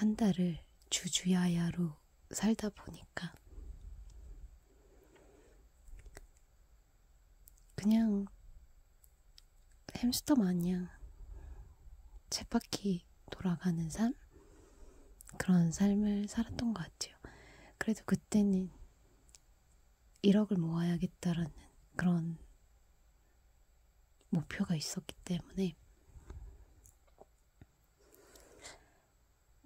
한 달을 주주야야로 살다 보니까 그냥 햄스터 마냥 쳇바퀴 돌아가는 삶? 그런 삶을 살았던 것 같아요. 그래도 그때는 1억을 모아야겠다라는 그런 목표가 있었기 때문에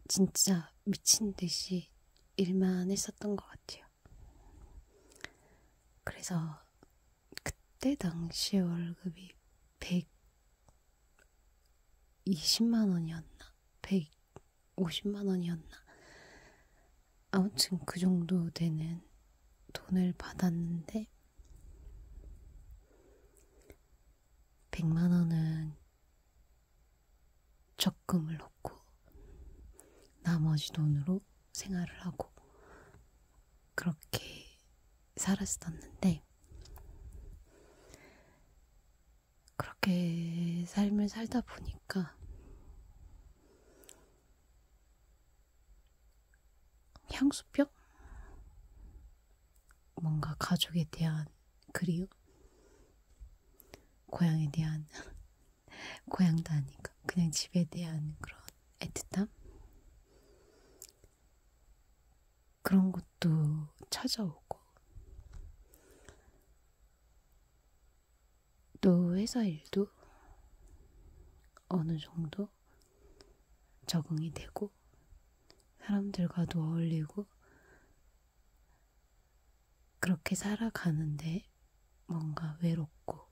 진짜 미친 듯이 일만 했었던 것 같아요. 그래서 그때 당시에 월급이 120만 원이었나? 150만 원이었나? 아무튼 그 정도 되는 돈을 받았는데 100만 원은 적금을 넣고 나머지 돈으로 생활을 하고 그렇게 살았었는데 그렇게 삶을 살다 보니까 향수병? 뭔가 가족에 대한 그리움? 고향에 대한 고향도 아니고 그냥 집에 대한 그런 애틋함? 그런 것도 찾아오고 또 회사 일도 어느 정도 적응이 되고 사람들과도 어울리고 그렇게 살아가는데 뭔가 외롭고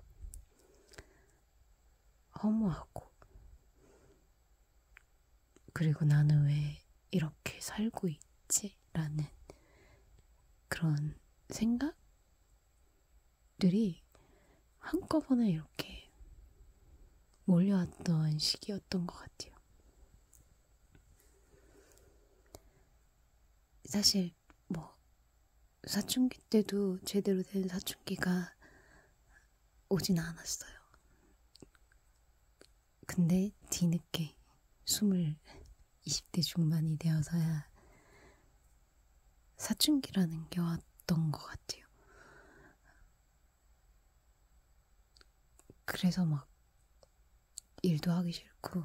허무하고 그리고 나는 왜 이렇게 살고 있지? 라는 그런 생각들이 한꺼번에 이렇게 몰려왔던 시기였던 것 같아요. 사실 뭐 사춘기 때도 제대로 된 사춘기가 오진 않았어요. 근데 뒤늦게 20대 중반이 되어서야 사춘기라는 게 왔던 것 같아요. 그래서 막 일도 하기 싫고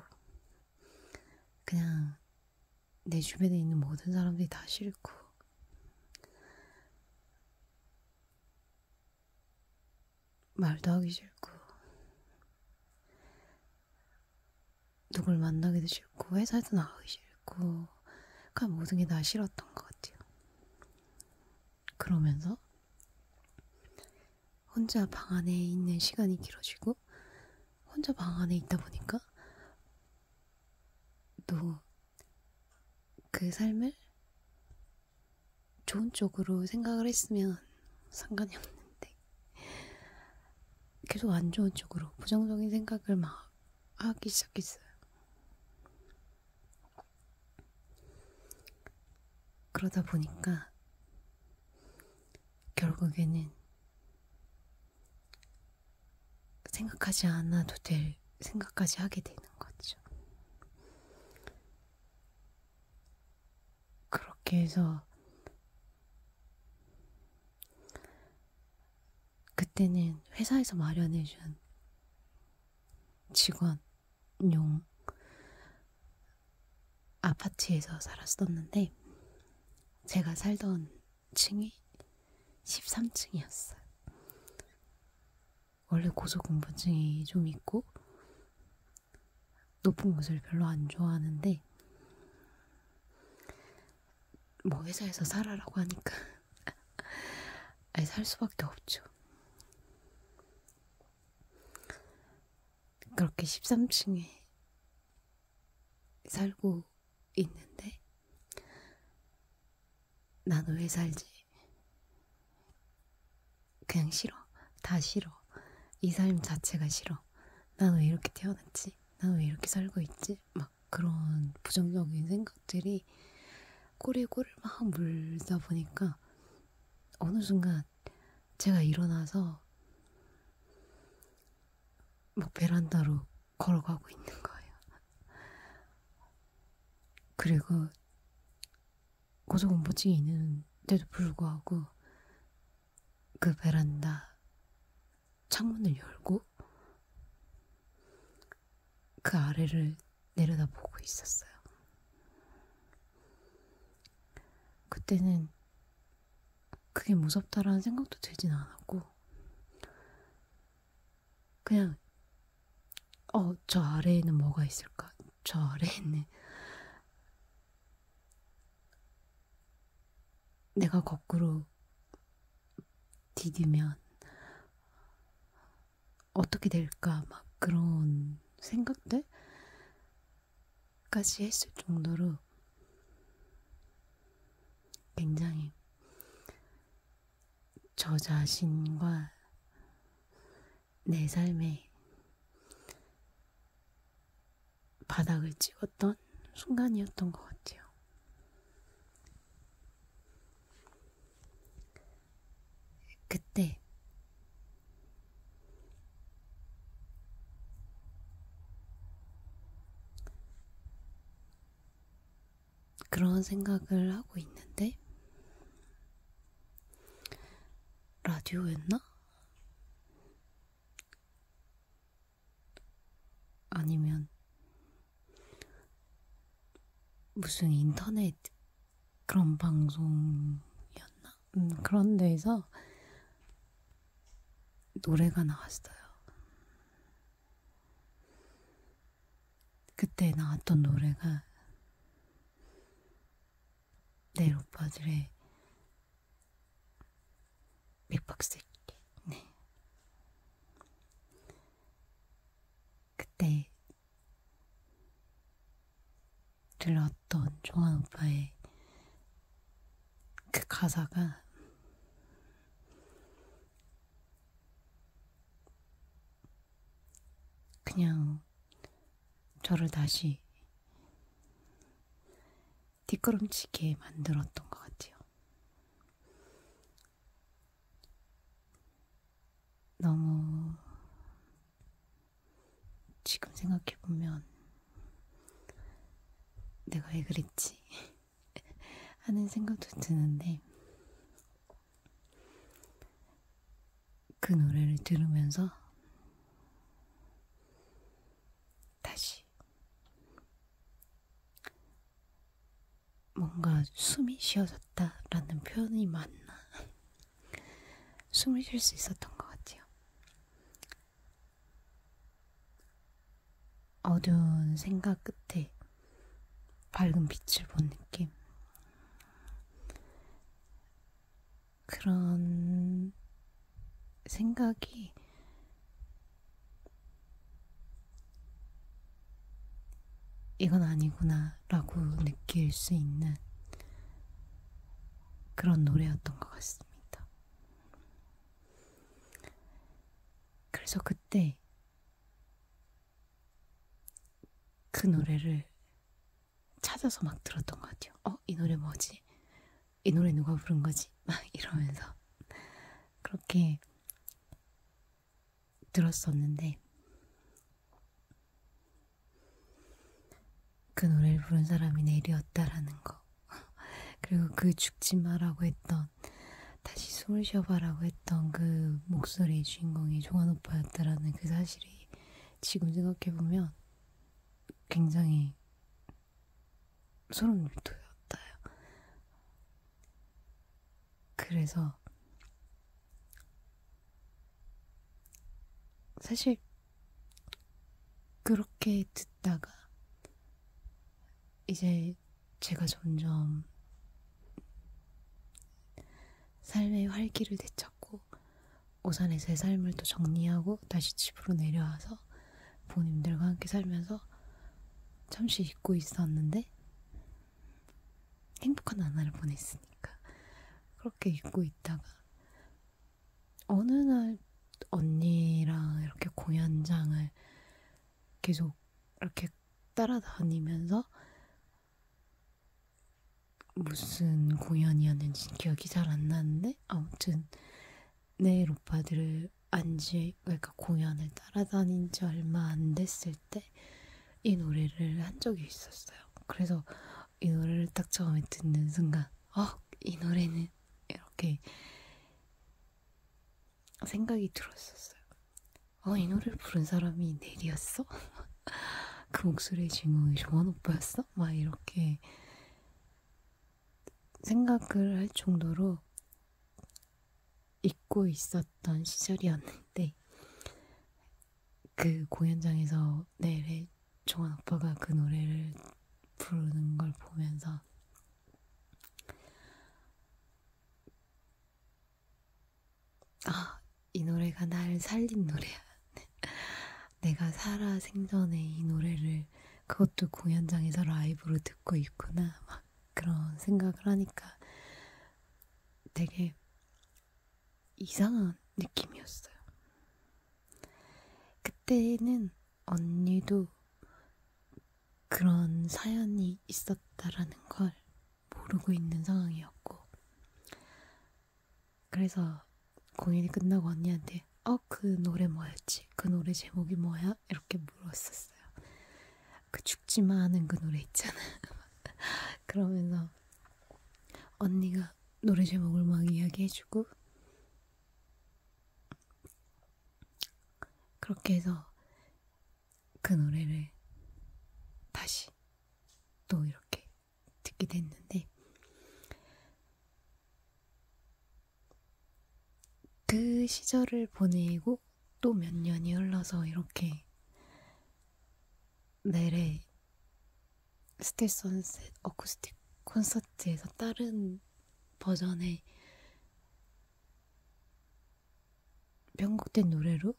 그냥 내 주변에 있는 모든 사람들이 다 싫고 말도 하기 싫고 누굴 만나기도 싫고 회사도 나가기 싫고 그냥 모든 게 다 싫었던 것 같아요. 그러면서 혼자 방 안에 있는 시간이 길어지고 혼자 방 안에 있다 보니까 또 그 삶을 좋은 쪽으로 생각을 했으면 상관이 없는데 계속 안 좋은 쪽으로 부정적인 생각을 막 하기 시작했어요. 그러다 보니까 결국에는 생각하지 않아도 될 생각까지 하게 되는 거죠. 그렇게 해서 그때는 회사에서 마련해준 직원용 아파트에서 살았었는데 제가 살던 층이 13층이었어요. 원래 고소공포증이 좀 있고 높은 곳을 별로 안 좋아하는데 뭐 회사에서 살아라고 하니까 아예 살 수밖에 없죠. 그렇게 13층에 살고 있는데 나는 왜 살지? 그냥 싫어. 다 싫어. 이 삶 자체가 싫어. 나는 왜 이렇게 태어났지? 나는 왜 이렇게 살고 있지? 막 그런 부정적인 생각들이 꼬리에 막 물다 보니까 어느 순간 제가 일어나서 막 베란다로 걸어가고 있는 거예요. 그리고 고소공포증이 있는데도 불구하고 그 베란다 창문을 열고 그 아래를 내려다보고 있었어요. 그때는 그게 무섭다라는 생각도 들진 않았고 그냥 저 아래에는 뭐가 있을까? 저 아래에는 내가 거꾸로 디디면 어떻게 될까? 막 그런 생각들까지 했을 정도로 굉장히 저 자신과 내 삶의 바닥을 찍었던 순간이었던 것 같아요. 그때 그런 생각을 하고 있는데 라디오였나? 아니면 무슨 인터넷 그런 방송이었나? 그런 데에서 노래가 나왔어요. 그때 나왔던 노래가 내일 오빠들의 빅박스. 네. 그때 들었던 종환 오빠의 그 가사가 그냥 저를 다시 뒷걸음치게 만들었던 것 같아요. 너무 지금 생각해보면 내가 왜 그랬지 하는 생각도 드는데 그 노래를 들으면서 다시 뭔가 숨이 쉬어졌다라는 표현이 맞나? 숨을 쉴 수 있었던 것 같아요. 어두운 생각 끝에 밝은 빛을 본 느낌. 그런 생각이 이건 아니구나 라고 느낄 수 있는 그런 노래였던 것 같습니다. 그래서 그때 그 노래를 찾아서 막 들었던 것 같아요. 이 노래 뭐지? 이 노래 누가 부른 거지? 막 이러면서 그렇게 들었었는데 그 노래를 부른 사람이 내일이었다라는 거 그리고 그 죽지 마라고 했던 다시 숨을 쉬어봐라고 했던 그 목소리의 주인공이 종환 오빠였다라는 그 사실이 지금 생각해보면 굉장히 소름 돋아요. 그래서 사실 그렇게 듣다가 이제 제가 점점 삶의 활기를 되찾고 오산에서의 삶을 또 정리하고 다시 집으로 내려와서 부모님들과 함께 살면서 잠시 잊고 있었는데 행복한 나날을 보냈으니까 그렇게 잊고 있다가 어느 날 언니랑 이렇게 공연장을 계속 이렇게 따라다니면서 무슨 공연이었는지 기억이 잘 안 나는데 아무튼 내일 오빠들을 그러니까 공연을 따라다닌 지 얼마 안 됐을 때 이 노래를 한 적이 있었어요. 그래서 이 노래를 딱 처음에 듣는 순간 이 노래는 이렇게 생각이 들었었어요. 이 노래를 부른 사람이 넬이었어? 그 목소리의 주인공이 조원 오빠였어? 막 이렇게 생각을 할 정도로 잊고 있었던 시절이었는데 그 공연장에서 넬의 조원 오빠가 그 노래를 부르는 걸 보면서 이 노래가 날 살린 노래야. 내가 살아 생전에 이 노래를 그것도 공연장에서 라이브로 듣고 있구나. 막 그런 생각을 하니까 되게 이상한 느낌이었어요. 그때는 언니도 그런 사연이 있었다라는 걸 모르고 있는 상황이었고, 그래서 공연이 끝나고 언니한테 그 노래 뭐였지? 그 노래 제목이 뭐야? 이렇게 물었었어요. 그 죽지마 하는 그 노래 있잖아. 그러면서 언니가 노래 제목을 막 이야기해주고 그렇게 해서 그 노래를 다시 또 이렇게 듣게 됐는데 그 시절을 보내고 또 몇 년이 흘러서 이렇게 넬의 스틸 선셋 어쿠스틱 콘서트에서 다른 버전의 편곡된 노래로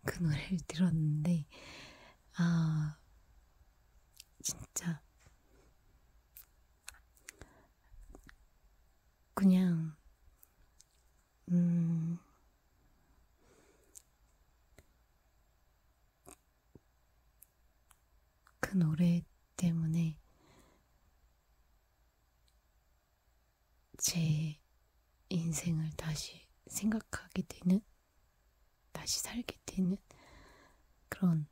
그 노래를 들었는데 진짜 그냥 그 노래 때문에 제 인생을 다시 생각하게 되는, 다시 살게 되는 그런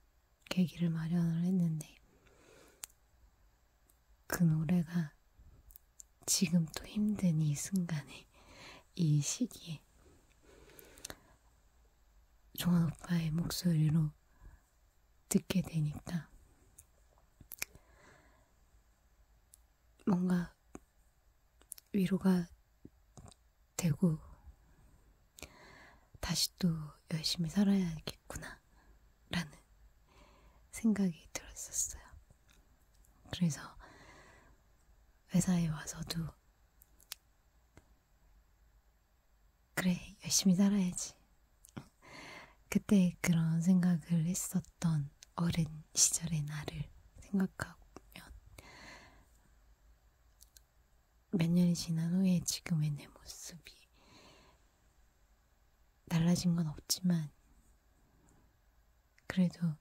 계기를 마련을 했는데 그 노래가 지금 또 힘든 이 순간에, 이 시기에 조한 오빠의 목소리로 듣게 되니까 뭔가 위로가 되고 다시 또 열심히 살아야겠구나 라는 생각이 들었었어요. 그래서 회사에 와서도 그래, 열심히 살아야지. 그때 그런 생각을 했었던 어린 시절의 나를 생각하면 몇 년이 지난 후에 지금의 내 모습이 달라진 건 없지만 그래도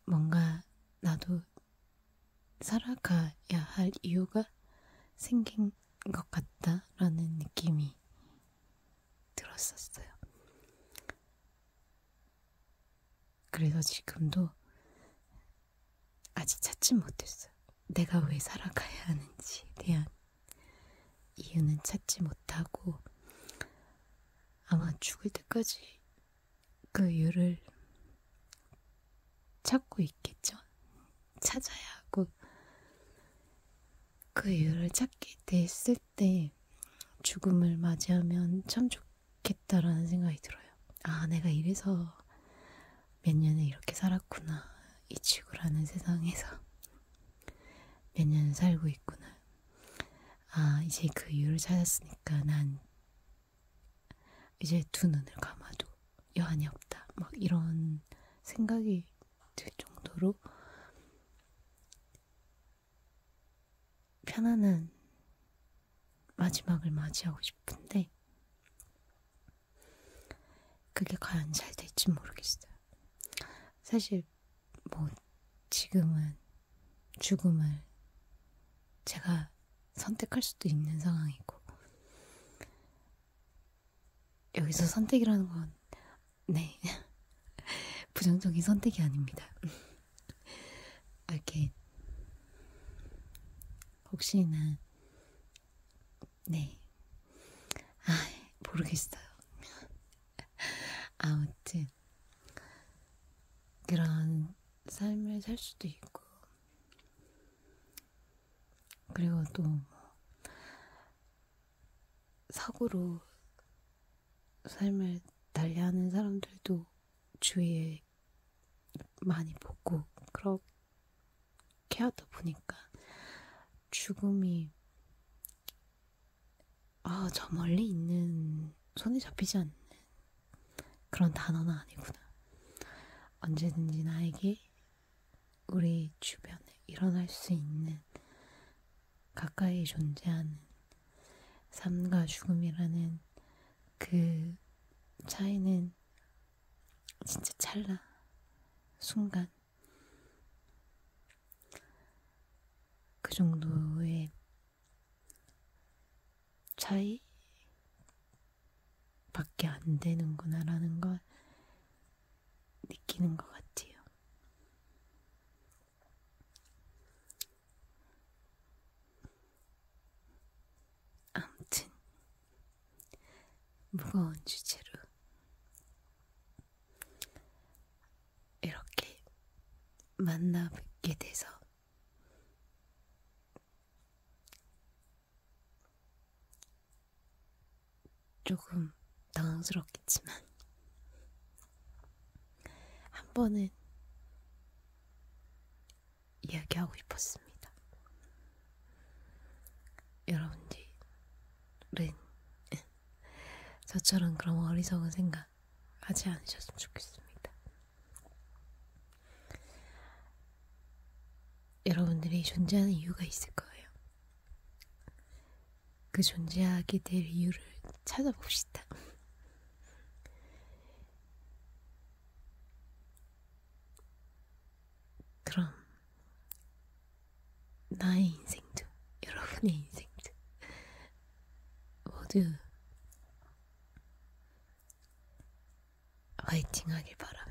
뭔가 나도 살아가야 할 이유가 생긴 것 같다라는 느낌이 들었었어요. 그래서 지금도 아직 찾지 못했어요. 내가 왜 살아가야 하는지에 대한 이유는 찾지 못하고 아마 죽을 때까지 그 이유를 찾고 있겠죠. 찾아야 하고 그 이유를 찾게 됐을 때 죽음을 맞이하면 참 좋겠다라는 생각이 들어요. 내가 이래서 몇 년을 이렇게 살았구나. 이 지구라는 세상에서 몇 년을 살고 있구나. 이제 그 이유를 찾았으니까 난 이제 두 눈을 감아도 여한이 없다. 막 이런 생각이 들 정도로 편안한 마지막을 맞이하고 싶은데 그게 과연 잘 될지 모르겠어요. 사실 뭐 지금은 죽음을 제가 선택할 수도 있는 상황이고 여기서 선택이라는 건 네 부정적인 선택이 아닙니다. 이렇게 혹시나 네. 아, 모르겠어요. 아무튼 그런 삶을 살 수도 있고, 그리고 또 사고로 삶을 달리하는 사람들도 주위에 많이 보고 그렇게 하다 보니까 죽음이 저 멀리 있는, 손에 잡히지 않는 그런 단어는 아니구나. 언제든지 나에게 우리 주변에 일어날 수 있는, 가까이 존재하는 삶과 죽음이라는 그 차이는 진짜 찰나, 순간, 그 정도의 차이 밖에 안 되는구나라는 걸 느끼는 것 같아요. 아무튼 무거운 주제로 이렇게 만나 뵙게 돼서 조금 당황스럽겠지만 한 번은 이야기하고 싶었습니다. 여러분들은 저처럼 그런 어리석은 생각 하지 않으셨으면 좋겠습니다. 여러분들이 존재하는 이유가 있을 거예요. 그 존재하게 될 이유를 찾아봅시다. 그럼 나의 인생도, 여러분의 인생도 모두 화이팅 하길 바랍니다.